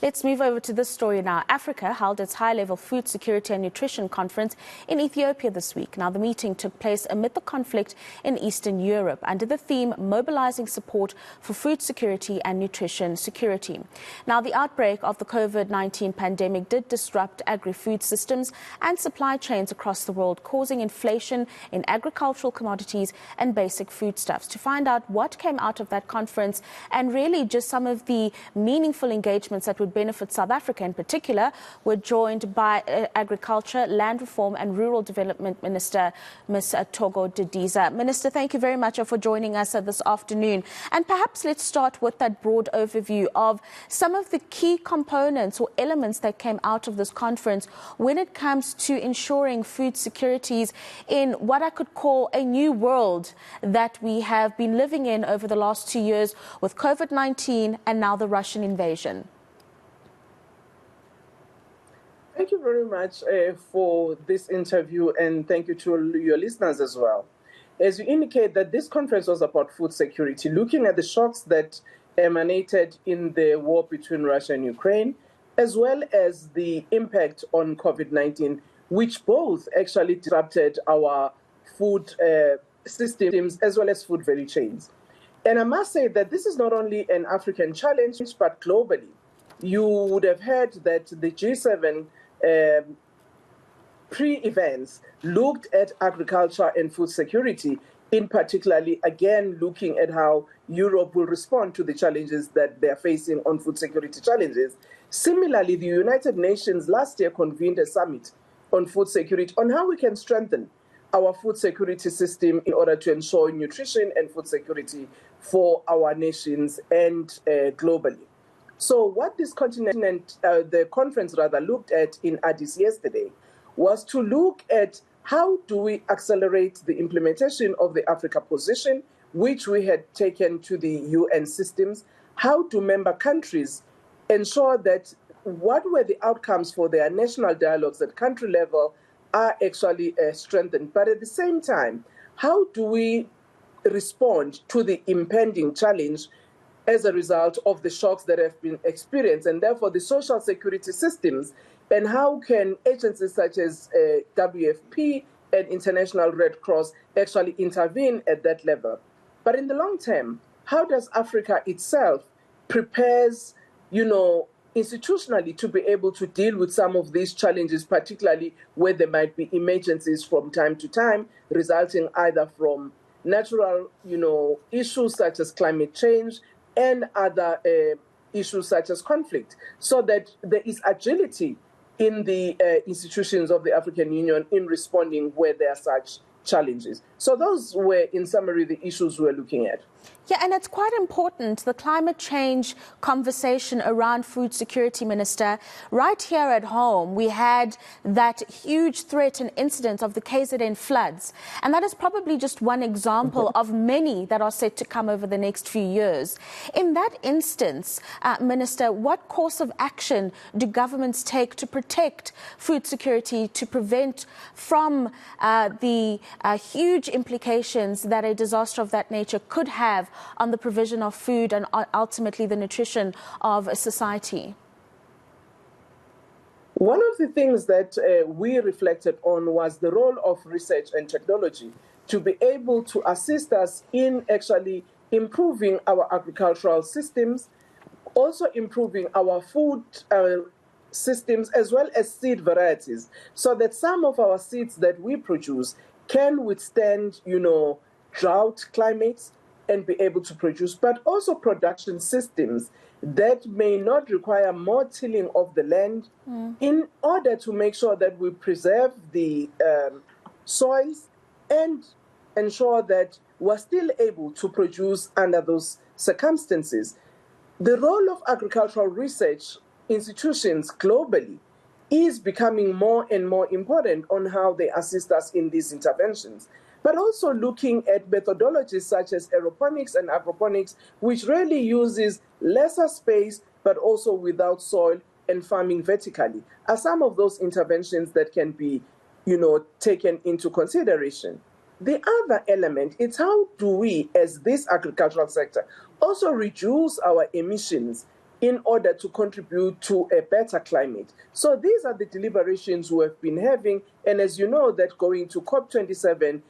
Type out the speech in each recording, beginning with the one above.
Let's move over to this story now. Africa held its high-level food security and nutrition conference in Ethiopia this week. Now, the meeting took place amid the conflict in Eastern Europe under the theme Mobilising Support for Food Security and Nutrition Security. Now, the outbreak of the COVID-19 pandemic did disrupt agri-food systems and supply chains across the world, causing inflation in agricultural commodities and basic foodstuffs. To find out what came out of that conference and really just some of the meaningful engagements that would benefit South Africa in particular, we're joined by Agriculture, Land Reform and Rural Development Minister, Ms. Thoko Didiza. Minister, thank you very much for joining us this afternoon. And perhaps let's start with that broad overview of some of the key components or elements that came out of this conference when it comes to ensuring food securities in what I could call a new world that we have been living in over the last 2 years with COVID-19 and now the Russian invasion. Thank you very much for this interview, and thank you to your listeners as well. As you indicate that this conference was about food security, looking at the shocks that emanated in the war between Russia and Ukraine, as well as the impact on COVID-19, which both actually disrupted our food systems as well as food value chains. And I must say that this is not only an African challenge, but globally. You would have heard that the G7 pre-events looked at agriculture and food security, in particularly, again, looking at how Europe will respond to the challenges that they're facing on food security challenges. Similarly, the United Nations last year convened a summit on food security, on how we can strengthen our food security system in order to ensure nutrition and food security for our nations and globally. So what this the conference looked at in Addis yesterday was to look at how do we accelerate the implementation of the Africa position, which we had taken to the UN systems. How do member countries ensure that what were the outcomes for their national dialogues at country level are actually strengthened. But at the same time, how do we respond to the impending challenge as a result of the shocks that have been experienced, and therefore the social security systems, and how can agencies such as WFP and International Red Cross actually intervene at that level? But in the long term, how does Africa itself prepares, institutionally to be able to deal with some of these challenges, particularly where there might be emergencies from time to time, resulting either from natural, issues such as climate change, and other issues such as conflict, so that there is agility in the institutions of the African Union in responding where there are such challenges. So those were, in summary, the issues we're looking at. Yeah, and it's quite important, the climate change conversation around food security, Minister. Right here at home, we had that huge threat and incident of the KZN floods. And that is probably just one example of many that are set to come over the next few years. In that instance, Minister, what course of action do governments take to protect food security, to prevent from the huge implications that a disaster of that nature could have on the provision of food and ultimately the nutrition of a society? One of the things that we reflected on was the role of research and technology to be able to assist us in actually improving our agricultural systems, also improving our food systems as well as seed varieties, so that some of our seeds that we produce can withstand, drought climates and be able to produce, but also production systems that may not require more tilling of the land in order to make sure that we preserve the soils and ensure that we're still able to produce under those circumstances. The role of agricultural research institutions globally is becoming more and more important on how they assist us in these interventions, but also looking at methodologies such as aeroponics and aquaponics, which really uses lesser space, but also without soil and farming vertically, are some of those interventions that can be, taken into consideration. The other element is how do we, as this agricultural sector, also reduce our emissions in order to contribute to a better climate. So these are the deliberations we have been having, and as you know, that going to COP27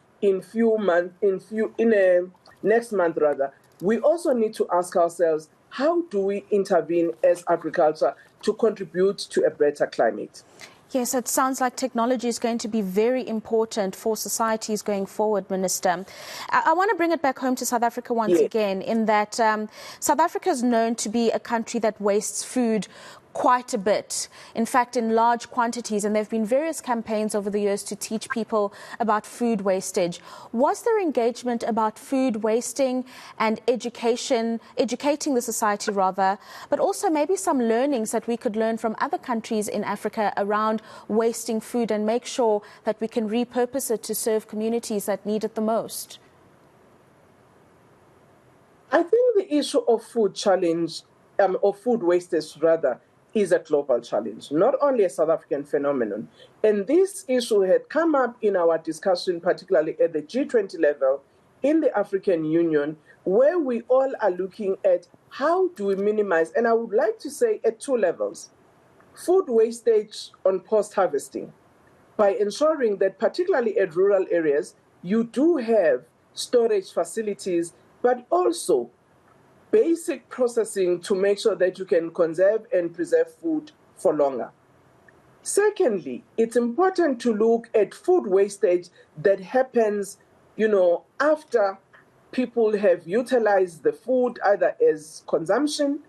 next month rather, we also need to ask ourselves, how do we intervene as agriculture to contribute to a better climate? Yes, it sounds like technology is going to be very important for societies going forward, Minister. I want to bring it back home to South Africa once again, in that South Africa is known to be a country that wastes food quite a bit, in fact, in large quantities, and there have been various campaigns over the years to teach people about food wastage. Was there engagement about food wasting and educating the society rather, but also maybe some learnings that we could learn from other countries in Africa around wasting food and make sure that we can repurpose it to serve communities that need it the most? I think the issue of food wastage rather, is a global challenge, not only a South African phenomenon. And this issue had come up in our discussion, particularly at the G20 level in the African Union, where we all are looking at how do we minimize, and I would like to say at two levels, food wastage on post-harvesting, by ensuring that particularly at rural areas, you do have storage facilities, but also basic processing to make sure that you can conserve and preserve food for longer. Secondly, it's important to look at food wastage that happens, after people have utilized the food either as consumption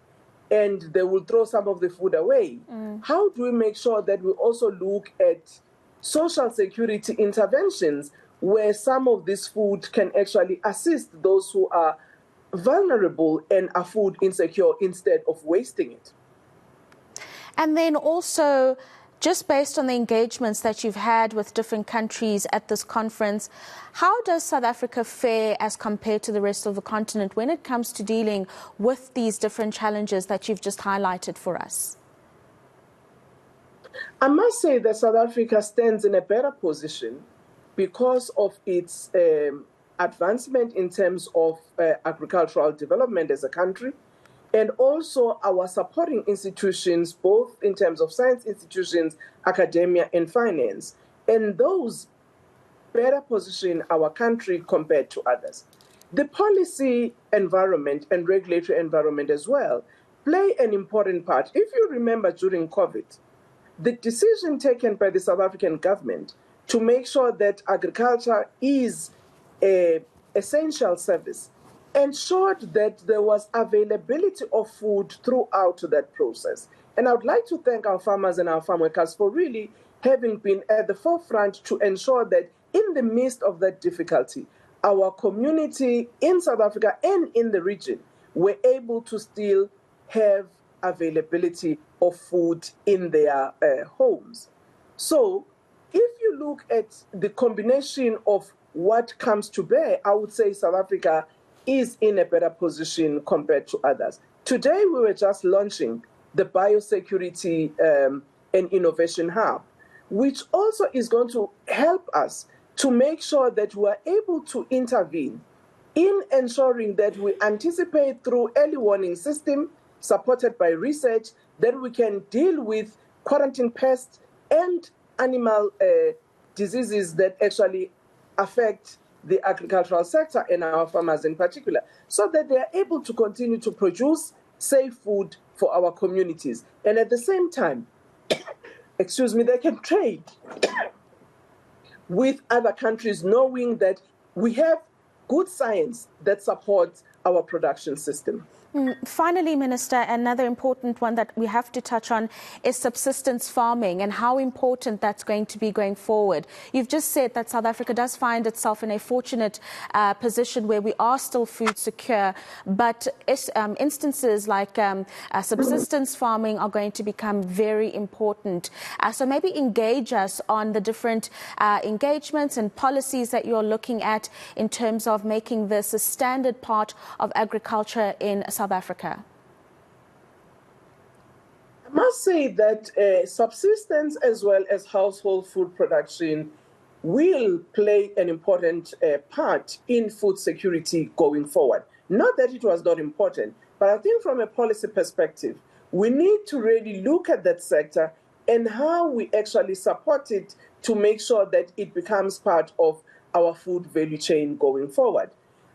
and they will throw some of the food away. How do we make sure that we also look at social security interventions where some of this food can actually assist those who are vulnerable and are food insecure instead of wasting it? And then also, just based on the engagements that you've had with different countries at this conference, how does South Africa fare as compared to the rest of the continent when it comes to dealing with these different challenges that you've just highlighted for us? I must say that South Africa stands in a better position because of its advancement in terms of agricultural development as a country, and also our supporting institutions, both in terms of science institutions, academia, and finance. And those better position our country compared to others. The policy environment and regulatory environment as well play an important part. If you remember during COVID, the decision taken by the South African government to make sure that agriculture is an essential service ensured that there was availability of food throughout that process. And I would like to thank our farmers and our farm workers for really having been at the forefront to ensure that in the midst of that difficulty, our community in South Africa and in the region were able to still have availability of food in their homes. So if you look at the combination of what comes to bear, I would say South Africa is in a better position compared to others. Today, we were just launching the Biosecurity and Innovation Hub, which also is going to help us to make sure that we are able to intervene in ensuring that we anticipate through early warning system supported by research that we can deal with quarantine pests and animal diseases that actually affect the agricultural sector and our farmers in particular, so that they are able to continue to produce safe food for our communities. And at the same time, they can trade with other countries, knowing that we have good science that supports our production system. Finally, Minister, another important one that we have to touch on is subsistence farming and how important that's going to be going forward. You've just said that South Africa does find itself in a fortunate position where we are still food secure, but instances like subsistence farming are going to become very important. So maybe engage us on the different engagements and policies that you're looking at in terms of making this a standard part of agriculture in South Africa. I must say that subsistence as well as household food production will play an important part in food security going forward. Not that it was not important, but I think from a policy perspective, We need to really look at that sector and how we actually support it to make sure that it becomes part of our food value chain going forward.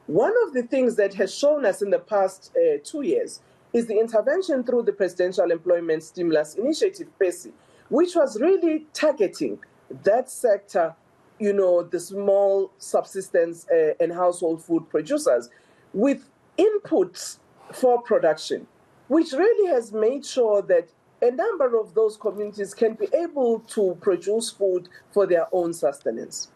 One of the things that has shown us in the past 2 years is the intervention through the Presidential Employment Stimulus Initiative, PESI, which was really targeting that sector, the small subsistence and household food producers with inputs for production, which really has made sure that a number of those communities can be able to produce food for their own sustenance.